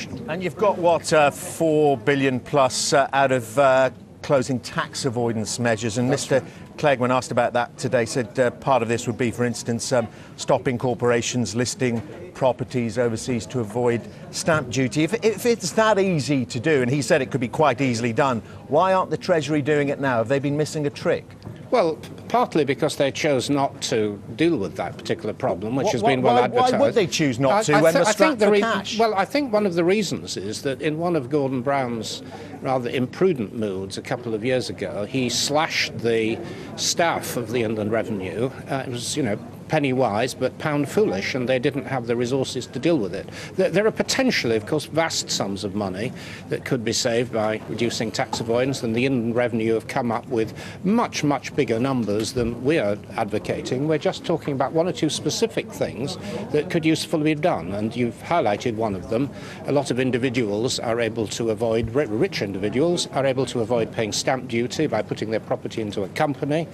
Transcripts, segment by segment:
condition. And you've got, what, £4 billion plus out of closing tax avoidance measures. And Mr. Clegg, when asked about that today, said part of this would be, for instance, stopping corporations listing properties overseas to avoid stamp duty. If it's that easy to do, and he said it could be quite easily done, why aren't the Treasury doing it now? Have they been missing a trick? Well, partly because they chose not to deal with that particular problem, which has been well advertised. Why would they choose not to when they're strapped for cash? Well, I think one of the reasons is that in one of Gordon Brown's rather imprudent moods a couple of years ago, he slashed the staff of the Inland Revenue. It was, penny wise but pound foolish, and they didn't have the resources to deal with it. There are potentially, of course, vast sums of money that could be saved by reducing tax avoidance, and the Inland Revenue have come up with much, much bigger numbers than we are advocating. We're just talking about one or two specific things that could usefully be done, and you've highlighted one of them. A lot of individuals are able to avoid, rich individuals are able to avoid paying stamp duty by putting their property into a company.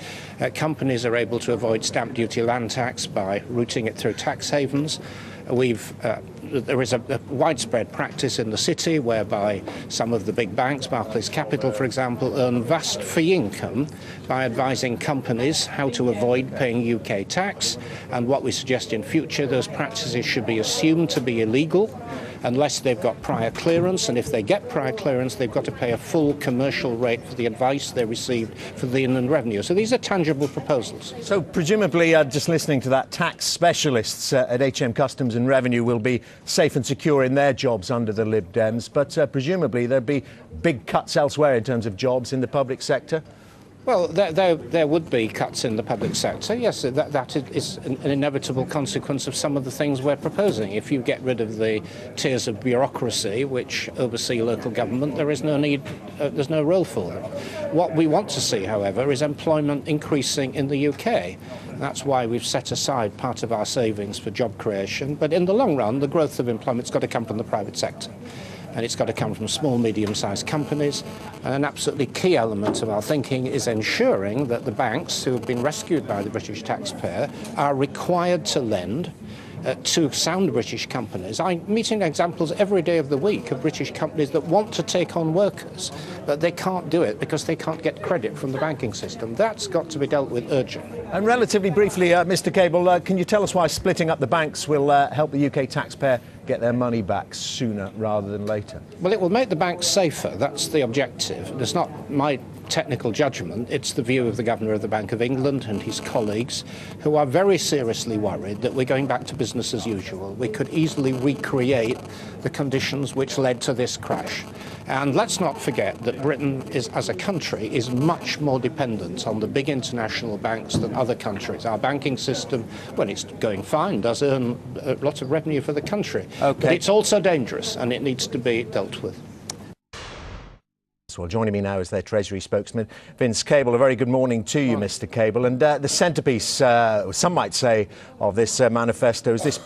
Companies are able to avoid stamp duty land tax by routing it through tax havens. There is a widespread practice in the city whereby some of the big banks, Barclays Capital for example, earn vast fee income by advising companies how to avoid paying UK tax, and what we suggest in future, those practices should be assumed to be illegal unless they've got prior clearance, and if they get prior clearance they've got to pay a full commercial rate for the advice they received from the Inland Revenue. So these are tangible proposals. So presumably, just listening to that, tax specialists at HM Customs and Revenue will be safe and secure in their jobs under the Lib Dems, but presumably there'd be big cuts elsewhere in terms of jobs in the public sector? Well, there would be cuts in the public sector. Yes, that is an inevitable consequence of some of the things we're proposing. If you get rid of the tiers of bureaucracy which oversee local government, there is no need, there's no role for them. What we want to see, however, is employment increasing in the UK. That's why we've set aside part of our savings for job creation. But in the long run, the growth of employment's got to come from the private sector. And it's got to come from small, medium-sized companies. And an absolutely key element of our thinking is ensuring that the banks, who have been rescued by the British taxpayer, are required to lend to sound British companies. I'm meeting examples every day of the week of British companies that want to take on workers, but they can't do it because they can't get credit from the banking system. That's got to be dealt with urgently. And relatively briefly, Mr. Cable, can you tell us why splitting up the banks will help the UK taxpayer get their money back sooner rather than later? Well, it will make the banks safer. That's the objective. It's not my technical judgment. It's the view of the Governor of the Bank of England and his colleagues, who are very seriously worried that we're going back to business as usual. We could easily recreate the conditions which led to this crash. And let's not forget that Britain, as a country, is much more dependent on the big international banks than other countries. Our banking system, when it's going fine, does earn a lot of revenue for the country. Okay. But it's also dangerous, and it needs to be dealt with. Well, joining me now is their Treasury spokesman, Vince Cable. A very good morning to you, Mr. Cable. And the centrepiece, some might say, of this manifesto is this